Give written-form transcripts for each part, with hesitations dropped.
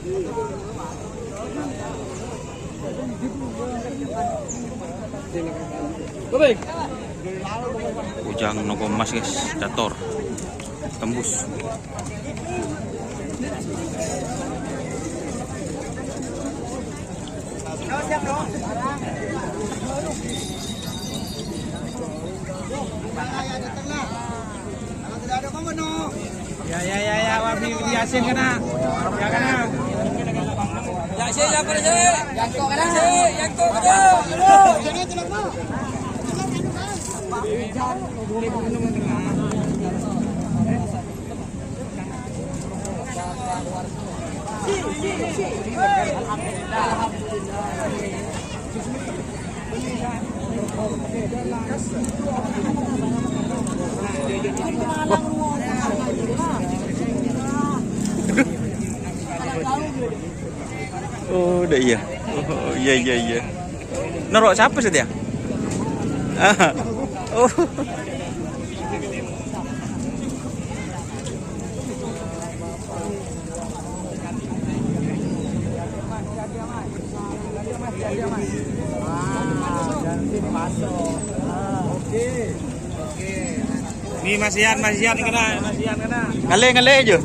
Ujang Nogo Emas guys, dator tembus. Ya, wabi biasin kena. Ya kena. Ya sih, ya kena sih. Yang kok kena sih, yang kok kena. Oh, udah iya. Oh, iya. Nerok siapa sih dia? Oh. Nih masian kena, Ngale aja.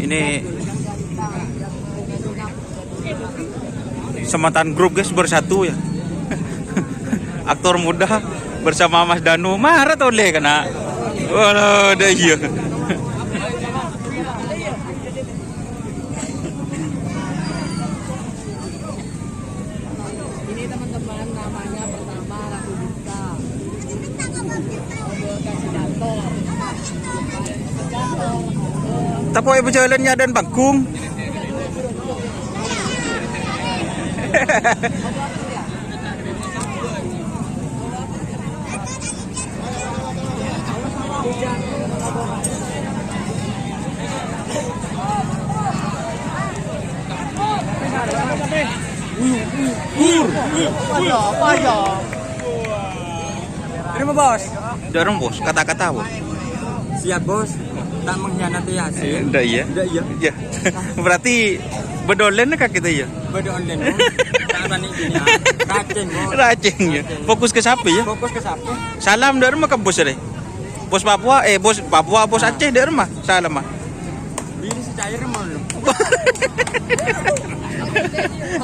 Ini Semantan Grup guys bersatu ya. Aktor muda bersama Mas Danu marah tuh deh kena. Waduh, deh iya. Ini teman-teman namanya pertama Ratu Dita. Kasih Dato. Tapi ibu jalannya dan Bangkung. Terima bos. Dorong bos, kata-kata bos. Siap bos. Tak mengkhianati hasil. Udah iya. Iya. Berarti bedolen kah kita ya? Bedolen. Tak ini ya. Racing ya. Fokus ke siapa ya? Fokus ke siapa? Salam dari rumah ke bos deh. Bos Papua, bos Aceh dari rumah. Salam mah. Ini si cair mau lu.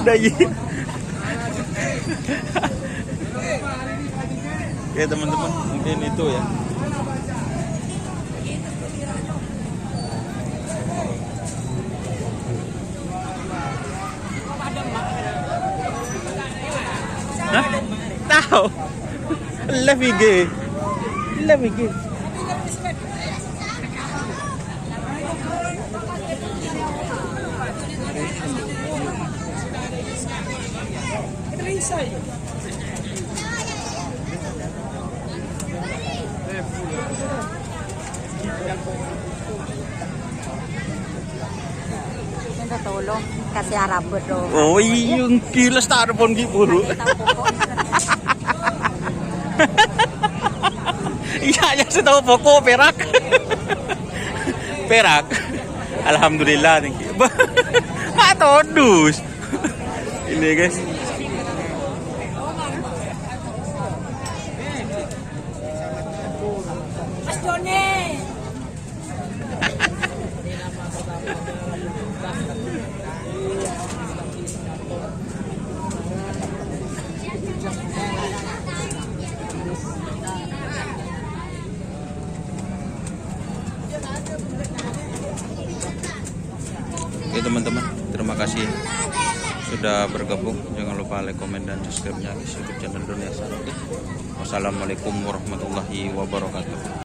Dah iya. Ya teman-teman, mungkin itu ya. Hah? Tahu? Levige. Minta tolong kasih arab dong. Oh iya, gila styrofoam gitu. Iya, yang saya tahu pokok perak. Perak. Alhamdulillah, thank you. Todus. Ini guys. Joni. Oke teman-teman, terima kasih sudah bergabung. Jangan lupa like, komen, dan subscribe-nya di YouTube channel Dunia Saroki. Wassalamualaikum warahmatullahi wabarakatuh.